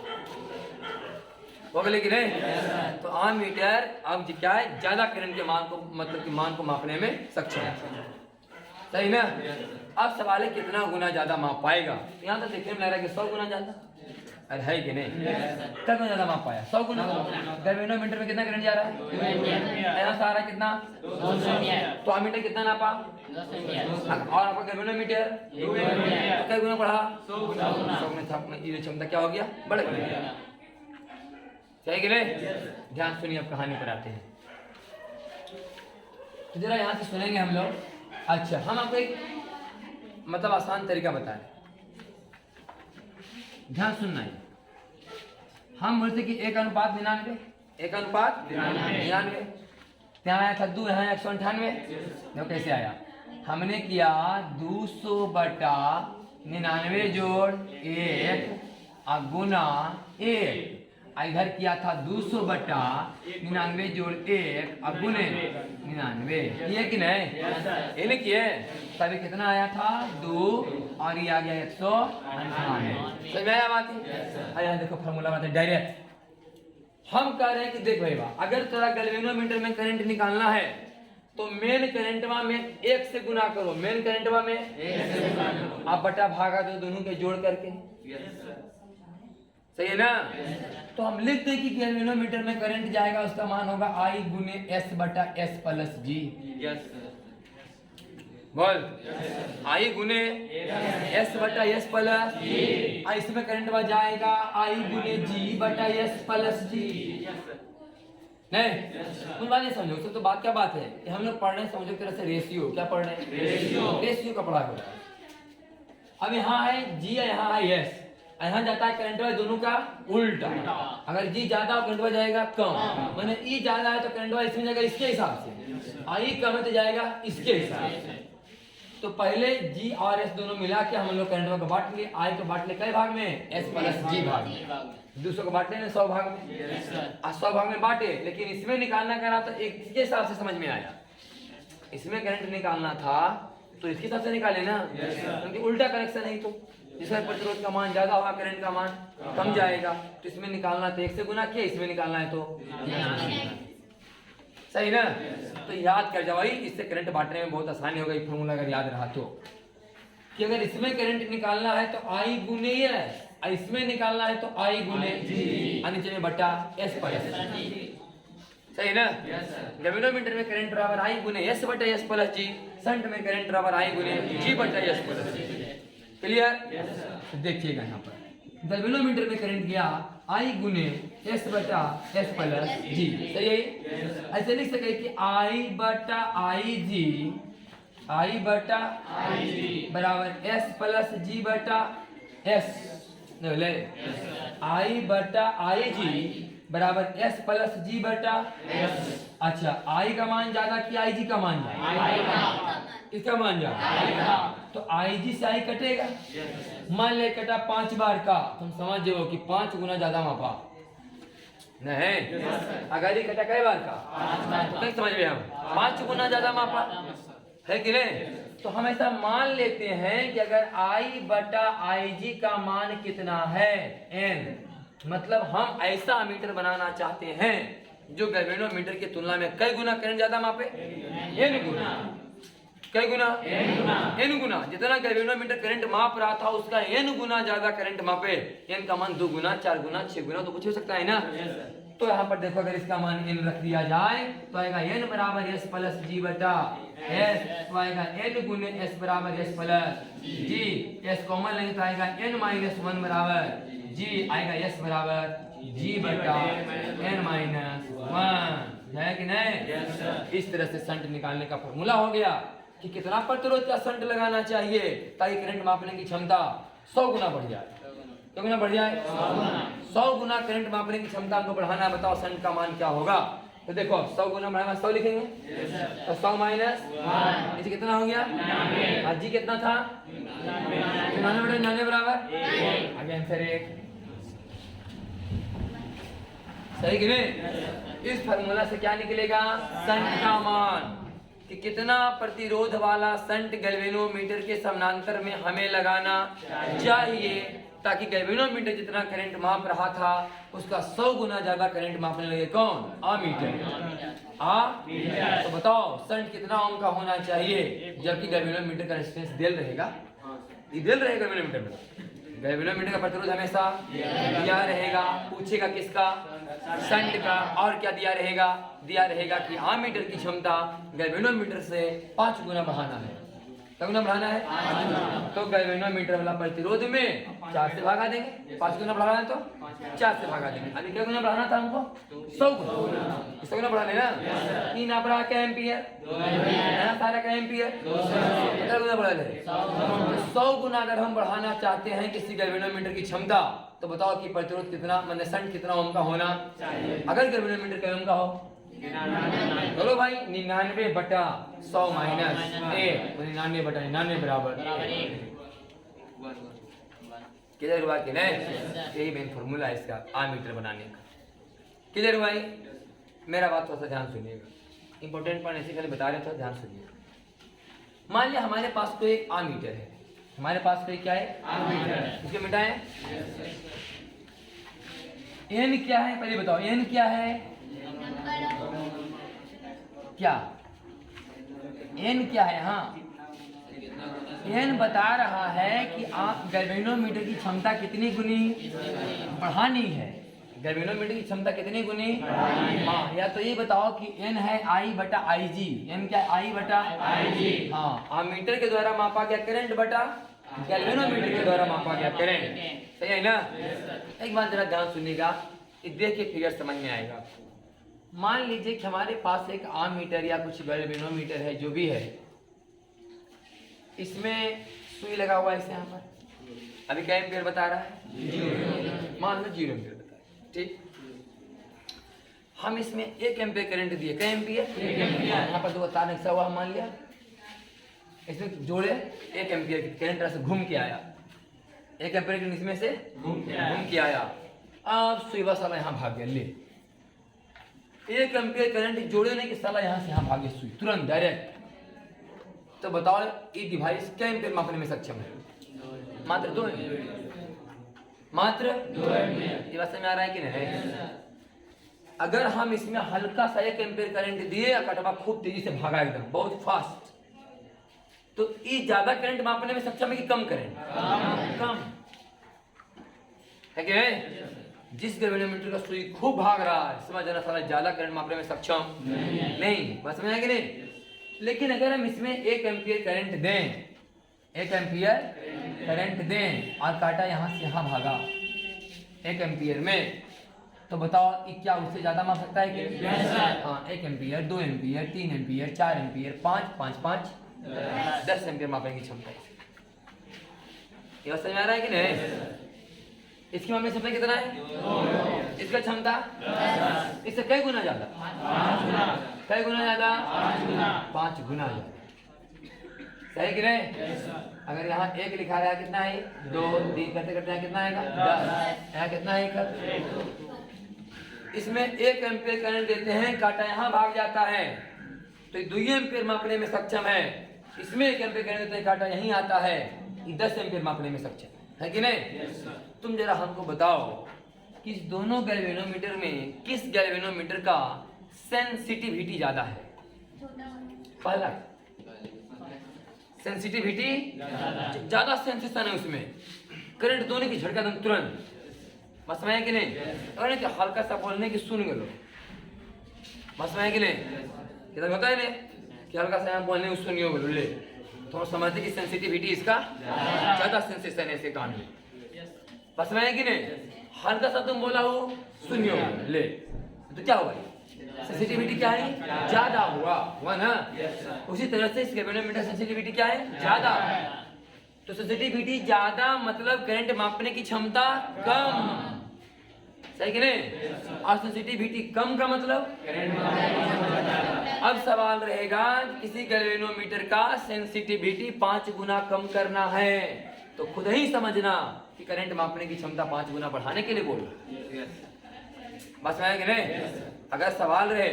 हो गया कि नहीं? तो आममीटर अब क्या है? ज्यादा करंट के मान को, मतलब कि मान को मापने में सक्षम है, सही ना? अब सवाल है कितना गुना ज्यादा माप पाएगा। यहाँ तो देखने में लग रहा है कि 100 गुना ज्यादा, अरे है कि नहीं? कितना गुना ज्यादा माप पाया? 100 गुना। गैल्वेनोमीटर में कितना करंट जा रहा है? यहाँ से आ रहा है कितना? 200 एम्पियर। तो आममीटर कितना नापा? 200 एम्पियर। और आपका गैल्वेनोमीटर 2 एम्पियर, तो क्या गुना बढ़ा? 100 गुना। 100 गुना ये क्षमता क्या हो गया? बढ़ गया, सही कि नहीं? ध्यान सुनिए, अब कहानी पर आते हैं। तो जरा यहाँ से सुनेंगे हम लोग। अच्छा, हम आपको एक मतलब आसान तरीका बता रहे हैं, ध्यान सुनना है। हम बोलते कि 1/99, 1/99। यहाँ आया था 2, यहाँ 198। देखो कैसे आया, हमने किया 200 बटा 99 जोड़ 1 गुना 1। इधर किया था 200 बटा 99 जोड़ 1 गुने 99, ये कि नहीं? ये नहीं किए? तभी कितना आया था 2 और ये आ गया 198। समझ में आया बात? अरे यहाँ देखो फॉर्मूला बात है डायरेक्ट। हम कह रहे हैं कि देख भाई अगर तेरा गैल्वेनोमीटर में करंट निकालना है तो मेन करंटवा में 1 से गुना करो, मेन करंटवा में 1 से गुना करो, आप बटा भागा दो दोनों के जोड़ करके। सही है ना? तो हम लिखते हैं कि गैल्वेनोमीटर में करंट जाएगा, उसका मान होगा I गुने S बटा S प्लस G। बोल, I गुने S बटा S प्लस G। इसमें करंट बा जाएगा I गुने G बटा S प्लस G। नहीं कुछ बात नहीं समझो, सब तो बात क्या बात है कि हम लोग पढ़ रहे हैं, समझो तरह से रेशियो। क्या पढ़ रहे हैं? रेशियो का पढ़ा करो। अब यहाँ है G, यहाँ है S, यहाँ जाता है करंट वाला दोनों का उल्टा। अगर G ज्यादा हो करंट वाला जाएगा कम, माने E ज्यादा है तो करंट वाला इसमें जाएगा इसके हिसाब से, I कम है तो जाएगा इसके हिसाब से। तो पहले G और S दोनों मिला के हम लोग करंट वाला को बांट लिए। I को बांट ले कई भाग में? S प्लस G भाग में। 200 को बांट लेना 100 भाग में, 100 भाग में बांटे। लेकिन इसमें निकालना करा तो एक इसके हिसाब से समझ में आया, इसमें करंट निकालना था तो इसके हिसाब से निकाले ना, क्योंकि उल्टा कनेक्शन है। तो जिसमें प्रतिरोध का मान ज्यादा होगा करंट का मान कम जाएगा। तो इसमें निकालना तो 1 से गुना किया, इसमें निकालना है तो सही ना? तो याद कर जाओ, इससे करंट बांटने में बहुत आसानी होगा। फॉर्मूला अगर याद रहा तो कि अगर इसमें करंट निकालना है तो I गुने S, इसमें निकालना है तो I गुने G, नीचे में बटा S प्लस G। सही ना? गैल्वेनोमीटर में करंट बराबर I गुने S बटा S प्लस G, शंट में करंट बराबर I गुने G बटा S प्लस G। क्लियर? तो देखिएगा यहाँ पर गैल्वेनोमीटर में करंट गया I गुने S बटा S प्लस G। सही है? ऐसे लिख सके कि I बटा I बटा बराबर S प्लस G बटा S। ले I बटा IG बराबर S प्लस G बटा S। अच्छा, I का मान ज्यादा कि IG का मान ज्यादा? किसका मान ज्यादा? तो IG से I कटेगा। मान ले कटा 5 बार का, तुम समझ जाओ कि 5 गुना ज्यादा मापा नहीं। अगर ये कटा कई बार का तो समझ में हम 5 गुना ज्यादा मापा है कि नहीं? तो हम ऐसा मान लेते हैं कि अगर I बटा IG का मान कितना है N, मतलब हम ऐसा मीटर बनाना चाहते हैं जो गैल्वेनोमीटर की तुलना में कई गुना करंट ज्यादा मापे, N गुना। कई गुना? N गुना। जितना गैल्वेनोमीटर करंट माप रहा था उसका N गुना ज्यादा करंट मापे। N का मान 2 गुना, 4 गुना, 6 गुना तो कुछ हो सकता है ना। तो यहाँ पर देखो अगर इसका मान N रख दिया जाए तो आएगा N बराबर S प्लस G बटा S, तो आएगा N गुने S बराबर S plus G। S common लेंगे तो आएगा N माइनस 1 बराबर G, आएगा S बराबर G बटा N माइनस 1। है कि नहीं? इस तरह से शंट निकालने का फॉर्मूला हो गया कि कितना प्रतिरोध का शंट लगाना चाहिए ताकि करंट मापने की क्षमता 100 गुना बढ़ जाए। तो गुना बढ़ जाए 100 गुना करंट मापने की क्षमता को बढ़ाना। बताओ शंट का मान क्या होगा? तो देखो 100 गुना बढ़ाना 100 लिखेंगे तो 100 माइनस नीचे कितना हो गया? आज जी कितना था? 99 बराबर आगे आंसर 1। सही कि नहीं? इस फार्मूला से क्या निकलेगा? शंट का मान कि कितना प्रतिरोध वाला शंट गैल्वेनोमीटर के समानांतर में हमें लगाना चाहिए ताकि गैल्वेनोमीटर जितना करंट माप रहा था उसका 100 गुना ज्यादा करंट मापने लगे। कौन? आमीटर। तो बताओ शंट कितना ओम का होना चाहिए जबकि गैल्वेनोमीटर का रेजिस्टेंस दिल रहेगा? ये दिल रहेगा गैल्वेनोमीटर में। गैल्वेनोमीटर का प्रतिरोध हमेशा दिया रहेगा। पूछेगा किसका? शंट का। और क्या दिया रहेगा? दिया रहेगा कि आमीटर की क्षमता गैल्वेनोमीटर से 5 गुना बढ़ाना है। क्या गुना बढ़ाना है? तो गैल्वेनोमीटर वाला प्रतिरोध में 4 से भागा देंगे। 5 गुना बढ़ाना है तो 4 से भागा देंगे। अभी क्या गुना बढ़ाना था हमको? 100 गुना। 100 गुना बढ़ा लेना। 3 आप रहा क्या एम्पियर? सारा का एम्पियर। कितना गुना बढ़ा ले? 100 गुना अगर हम बढ़ाना चाहते हैं किसी गैल्वेनोमीटर की क्षमता तो बताओ कि प्रतिरोध कितना, मतलब शंट कितना ओम का होना चाहिए? अगर गैल्वेनोमीटर का ओम का हो बोलो भाई 99/100 माइनस 1 99/99 बराबर क्लियर हुआ कि नहीं? यही मेन फॉर्मूला है इसका आमीटर बनाने का। क्लियर हुआ? मेरा बात थोड़ा सा ध्यान सुनिएगा, इंपॉर्टेंट पॉइंट ऐसे खाली बता रहे थे, ध्यान सुनिएगा। मान लिया हमारे पास कोई एक आमीटर है, हमारे पास कोई क्या है? आमीटर। इसको मिटाएं। एन क्या है पहले बताओ, एन क्या है? क्या एन क्या है? हाँ, एन बता रहा है कि आप गैल्वेनोमीटर की क्षमता कितनी गुनी बढ़ानी है। गैल्वेनोमीटर की क्षमता कितनी गुनी? हाँ, या तो ये बताओ कि एन है I/IG। एन क्या है? I/IG। हाँ, आमीटर के द्वारा मापा गया करंट बटा गैल्वेनोमीटर के द्वारा मापा गया करंट। सही है ना? एक बात जरा ध्यान सुनिएगा, देख के फिगर समझ में आएगा। मान लीजिए कि हमारे पास एक आमीटर या कुछ गैल्वेनोमीटर है, जो भी है, इसमें सुई लगा हुआ है। इसे यहाँ पर अभी क्या एम्पियर बता रहा है? 0। मान लो 0 एम्पियर बता रहा है, ठीक। हम इसमें 1 एम्पियर करंट दिए। क्या एम्पियर? 1 एम्पियर। यहाँ पर 2 तार नक्शा हुआ, मान लिया इसमें जोड़े 1 एम्पियर करंट से घूम के आया। 1 एम्पियर करंट इसमें से घूम के आया। अब सुई वाला यहाँ भाग गया। ले 1 एम्पियर करंट जोड़े नहीं कि साला यहाँ से यहाँ भागे सुई तुरंत डायरेक्ट। तो बताओ ये डिवाइस क्या एम्पियर मापने में सक्षम है? मात्र 2 एम्पियर। मात्र 2 एम्पियर। ये बात समझ में आ रहा है कि नहीं? अगर हम इसमें हल्का सा 1 एम्पियर करंट दिए, कटवा खूब तेजी से भागा एकदम बहुत फास्ट, तो ये ज्यादा करंट मापने में सक्षम है कि कम करंट? कम है कि नहीं? जिस गैल्वेनोमीटर का सुई खूब भाग रहा है, समझ जाना साला ज्यादा करंट मापने में सक्षम नहीं। बस समझ आया कि नहीं? लेकिन अगर हम इसमें 1 एम्पियर करंट दें, 1 एम्पियर करंट दें और काटा यहाँ से यहाँ भागा 1 एम्पियर में, तो बताओ ये क्या उससे ज्यादा माप सकता है कि? हाँ, 1 ampere, 2 ampere, 3 ampere, 4 ampere, 5 10 ampere मापने की क्षमता है। ये बात समझ में आ रहा है कि नहीं? इसकी मापने की क्षमता कितना है? इसका क्षमता इससे कई गुना ज्यादा। कई गुना ज्यादा? 5 गुना ज्यादा। सही कि नहीं? अगर यहाँ 1 लिखा रहा है, कितना है? 2 3 करते करते यहाँ कितना आएगा? 10। यहाँ कितना है? इसमें 1 एम्पियर करंट देते हैं, काटा यहाँ भाग जाता है, तो 2 एम्पियर मापने में सक्षम है। इसमें 1 एम्पियर करंट देते हैं, काटा यहीं आता है, ये 10 एम्पियर मापने में सक्षम है कि नहीं? तुम जरा हमको बताओ कि इस दोनों गैल्वेनोमीटर में किस गैल्वेनोमीटर का सेंसिटिविटी ज्यादा है? पहला सेंसिटिविटी ज्यादा, सेंसेशन है उसमें, करंट दोनों की झटका दम तुरंत। बस में है कि नहीं? अगर नहीं हल्का सा बोलने की सुन गलो, बस में है कि नहीं? कितना होता है नहीं कि हल्का सा बोलने की सुनियो बोलो, ले थोड़ा समझते कि सेंसिटिविटी इसका ज्यादा सेंसेशन है इसके कान में। बस में है कि नहीं? हल्का सा तुम बोला हो सुनियो ले, तो क्या हुआ? सेंसिटिविटी क्या है? ज्यादा हुआ ना? उसी तरह से इस गैल्वेनोमीटर सेंसिटिविटी क्या है? ज्यादा। तो सेंसिटिविटी ज्यादा मतलब करंट मापने की क्षमता कम। सही कि नहीं? और सेंसिटिविटी कम का मतलब? अब सवाल रहेगा किसी गैल्वेनोमीटर का सेंसिटिविटी 5 गुना कम करना है, तो खुद ही समझना कि करंट मापने की क्षमता 5 गुना बढ़ाने के लिए बोल रहा है। बस में है कि नहीं? अगर सवाल रहे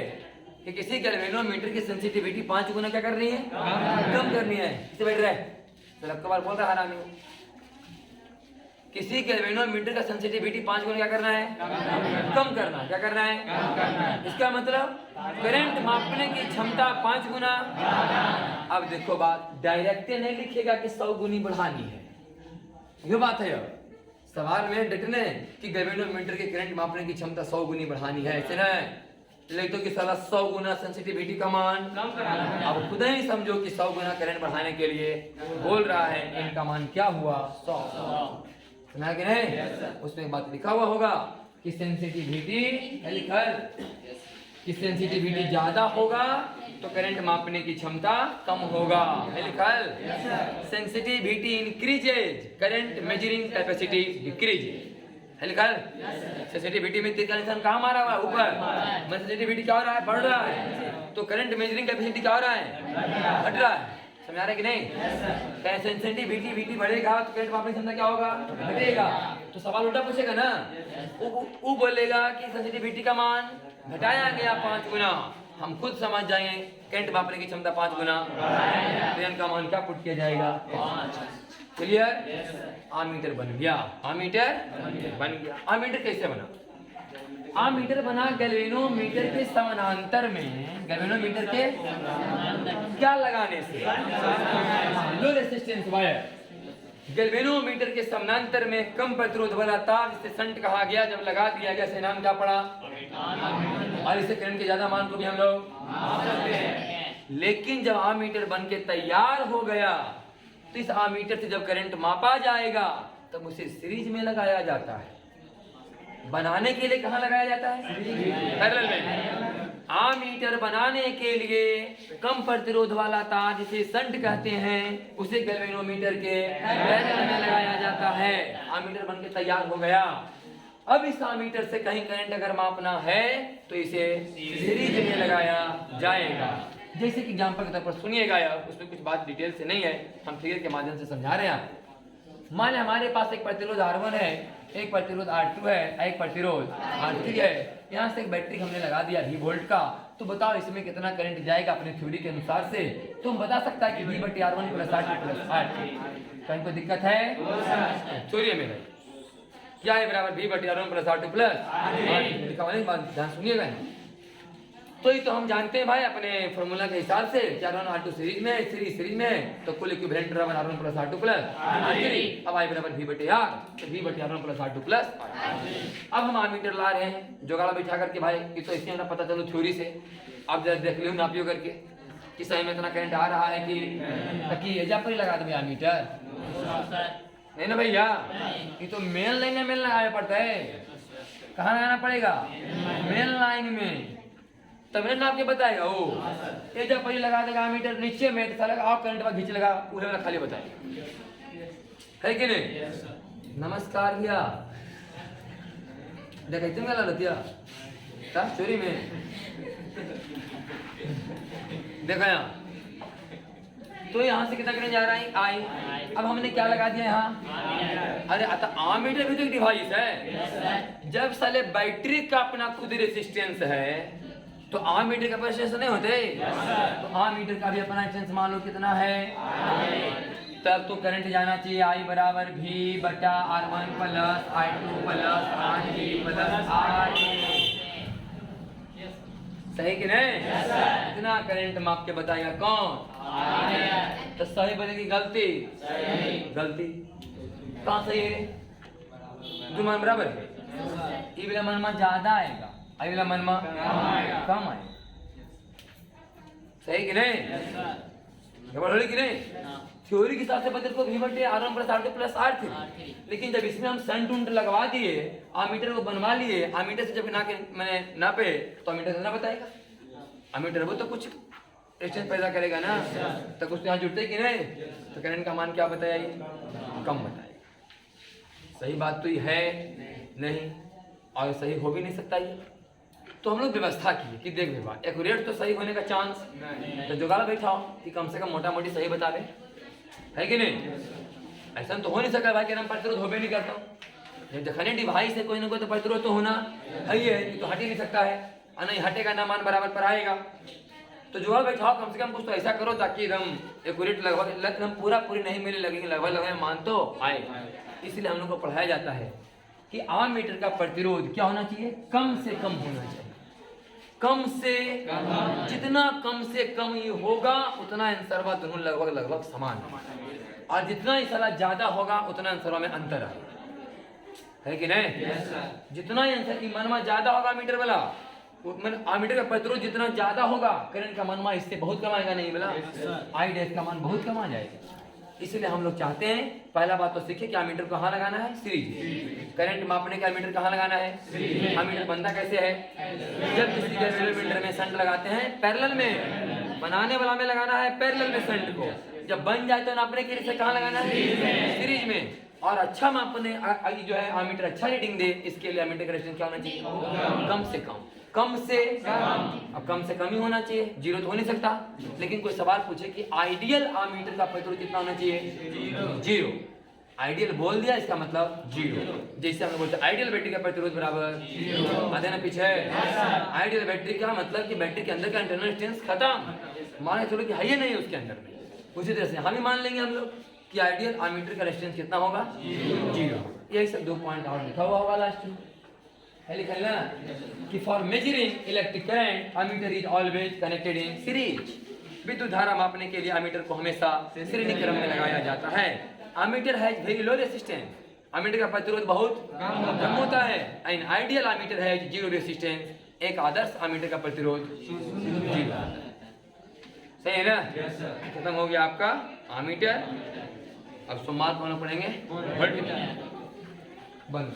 कि किसी गैल्वेनोमीटर की सेंसिटिविटी 5 गुना क्या करनी है? कम करनी है, इसे बैठ रहे तो लगता बार बोल रहा है हरामी। किसी गैल्वेनोमीटर का सेंसिटिविटी 5 गुना क्या करना है? कम करना। क्या करना है? इसका मतलब करंट मापने की क्षमता 5 गुना। अब देखो बात डायरेक्ट नहीं लिखेगा कि 100 गुनी बढ़ानी है, ये बात है। अब सवाल में डटने कि गैल्वेनोमीटर के करंट मापने की क्षमता 100 गुनी बढ़ानी है, ऐसे नहीं लिख दो कि साला 100 गुना सेंसिटिविटी का मान कम कराना है। अब खुद ही समझो कि 100 गुना करंट बढ़ाने के लिए बोल रहा है, इनका मान क्या हुआ? 100। सुना कि नहीं? उसमें बात लिखा हुआ होगा कि सेंसिटिविटी कि सेंसिटिविटी ज्यादा होगा तो करंट मापने की क्षमता कम होगा। Sensitivity increases, current measuring capacity decreases, है लिखा है सेंसिटिविटी में तीर का निशान कहाँ मारा हुआ है? ऊपर। मतलब सेंसिटिविटी क्या हो रहा है? बढ़ रहा है। तो करंट मेजरिंग कैपेसिटी क्या हो रहा है? घट रहा है। समझ आ रहा है कि नहीं? सेंसिटिविटी बढ़ेगा तो करंट मापने की क्षमता क्या होगा? घटेगा। तो सवाल उल्टा पूछेगा ना, वो बोलेगा कि सेंसिटिविटी का मान घटाया गया 5 गुना। हम खुद समझ जाएंगे करंट मापने की क्षमता 5 गुना, तो का मान क्या पुट किया जाएगा? 5। क्लियर? आमीटर बन गया। आमीटर बन गया। आमीटर कैसे बना? आमीटर बना गैल्वेनोमीटर के समानांतर में, गैल्वेनोमीटर के क्या लगाने से? Low resistance wire. गैल्वेनोमीटर के समानांतर में कम प्रतिरोध वाला तार, जिसे शंट कहा गया, जब लगा दिया गया इसे नाम क्या पड़ा? और इसे करंट के ज्यादा मान को भी हम लोग। लेकिन जब आमीटर बन के तैयार हो गया तो इस आमीटर से जब करंट मापा जाएगा तब उसे सीरीज में लगाया जाता है। बनाने के लिए कहाँ लगाया जाता है? पैरेलल में। आमीटर बनाने के लिए कम प्रतिरोध वाला तार, जिसे शंट कहते हैं, उसे गैल्वेनोमीटर के पैरेलल में लगाया जाता है। आमीटर बन के तैयार हो गया। अब इस आमीटर से कहीं करंट अगर मापना है तो इसे सीरीज में लगाया जाएगा। जैसे कि एग्जाम्पल के तौर पर सुनिएगा, यार उसमें कुछ बात डिटेल से नहीं है, हम फिगर के माध्यम से समझा रहे हैं आपको। मान लें हमारे पास एक प्रतिरोध R1 है, एक प्रतिरोध R2 है, एक प्रतिरोध R3 है। यहाँ से एक बैटरी हमने लगा दिया 20 वोल्ट का। तो बताओ इसमें कितना करंट जाएगा अपने थ्योरी के अनुसार से? तो हम बता सकता है कि V/R1 + R2 + R3। कहीं कोई दिक्कत है? थ्योरी में क्या है? बराबर V/R1 + R2 + R3। लिखा वाली बात ध्यान सुनिएगा। तो ये तो हम जानते हैं भाई अपने फॉर्मूला के हिसाब से कि R1 R2 सीरीज में, सीरीज में, तो कुल इक्विवेलेंट बराबर R1 + R2 + R3। अब I बराबर V/R, तो V/R1 + R2 + R3। अब हम आमीटर ला रहे हैं जुगाड़ बैठा करके भाई, कि तो इसके ना पता चलो थ्योरी से। अब जरा देख लो नापियो करके कि सही में इतना करंट आ रहा है कि एजा पर ही लगा दे आमीटर। नहीं ना भैया, ये तो मेन लाइन में लगाना पड़ता है। कहाँ लगाना पड़ेगा? मेन लाइन में। तब ना आपके बताएगा वो ये जब पहले लगा देगा मीटर नीचे में तो साला आप करंट में खींच लगा पूरे वाला खाली बताएगा, है कि नहीं? नमस्कार भैया, देखा तुम क्या लतिया था चोरी में देखा यहाँ। तो यहाँ से कितना करंट जा रहा है? आई। अब हमने क्या लगा दिया यहाँ? अरे आमीटर भी तो एक डिवाइस है। जब साले बैटरी का अपना खुद रेसिस्टेंस है तो आमीटर का रेसिस्टेंस नहीं होते। तो आमीटर का भी अपना रेसिस्टेंस मान लो कितना है, तब तो करंट जाना चाहिए I बराबर V/R1 + I2 + R3 + R। सही कि नहीं? इतना करंट माप के बताएगा कौन? तो सही बनेगी गलती? गलती कहाँ सही है? दो मान बराबर है। ये वाला मान में ज्यादा आएगा, आई वाला मान में कम आएगा। सही कि नहीं? गड़बड़ कि नहीं? थ्योरी के हिसाब से बदल को V/R1 + R2 + R3। लेकिन जब इसमें हम शंट उंट लगवा दिए, आमीटर को बनवा लिए, आमीटर से जब मैंने नापे तो आमीटर कितना बताएगा? आमीटर वो तो कुछ रेजिस्टेंस पैदा करेगा ना, तो कुछ यहाँ जुड़ते कि नहीं? तो करंट का मान क्या बताया? कम बताएगा। सही बात तो ये है नहीं, और सही हो भी नहीं सकता ये। तो हम लोग व्यवस्था की कि देख भाई एक्यूरेट तो सही होने का चांस, तो जुगाड़ बैठाओ कि कम से कम मोटा मोटी सही बता दे, है कि नहीं? ऐसा तो हो नहीं सका भाई कि हम प्रतिरोध हो भी नहीं करता हूँ। जखने डिवाइस है कोई ना कोई तो प्रतिरोध तो होना है ही है, तो हट ही नहीं सकता है, और नहीं हटेगा ना मान बराबर पर आएगा। तो जुगाड़ बैठाओ कम से कम कुछ तो ऐसा करो ताकि एकदम एक्यूरेट लगभग एकदम पूरी नहीं मिले लगेंगे, लगभग मान तो आए। इसलिए हम लोग को पढ़ाया जाता है कि आमीटर का प्रतिरोध क्या होना चाहिए? कम से कम होना चाहिए। कम से जितना कम से कम ये होगा उतना आंसर दोनों लगभग समान, और जितना ही साला ज्यादा होगा उतना आंसर में अंतर है कि नहीं? जितना ही आंसर की मनवा ज्यादा होगा मीटर वाला, आमीटर का प्रतिरोध जितना ज्यादा होगा करंट का मनवा इससे बहुत कम आएगा, नहीं बोला? आई डैश का मान बहुत कम आ जाएगा। इसलिए हम लोग चाहते हैं पहला बात तो सीखे कि आमीटर कहाँ लगाना है? सीरीज। करंट मापने का आमीटर कहाँ लगाना है? आमीटर बनता कैसे है? जब किसी गैल्वेनोमीटर में शंट लगाते हैं पैरेलल में, बनाने वाला में लगाना है पैरेलल में शंट को। जब बन जाए तो नापने के लिए कहाँ लगाना है? सीरीज में। और अच्छा मापने जो है एमीटर अच्छा रीडिंग दे, इसके लिए एमीटर का रेजिस्टेंस क्या होना चाहिए? कम से कम। कम से कम, अब कम से कम ही होना चाहिए, जीरो तो हो नहीं सकता। लेकिन कोई सवाल पूछे कि आइडियल एमीटर का प्रतिरोध कितना होना चाहिए? जीरो। आइडियल बोल दिया, इसका मतलब जीरो। जैसे हम बोलते हैं आइडियल बैटरी का प्रतिरोध बराबर आधे ना पीछे। आइडियल बैटरी का मतलब कि बैटरी के अंदर का इंटरनल रेजिस्टेंस खत्म, माने चलो कि है ही नहीं उसके अंदर में। उसी तरह से हम ही मान लेंगे हम लोग कि आइडियल एमीटर का रेजिस्टेंस कितना होगा? जीरो। यही सब 2 पॉइंट और लिखा हुआ होगा लास्ट में, है लिखा ना कि for measuring electric current ammeter is always connected in series. विद्युत धारा मापने के लिए एमीटर को हमेशा श्रेणी क्रम में लगाया जाता है। Ammeter has very low resistance, ammeter का प्रतिरोध बहुत कम होता है। An ideal ammeter has zero resistance, एक आदर्श एमीटर का प्रतिरोध जीरो। सही है ना? खत्म हो गया आपका एमीटर। अब सोमवार को हम लोग पढ़ेंगे वोल्टमीटर। बंद।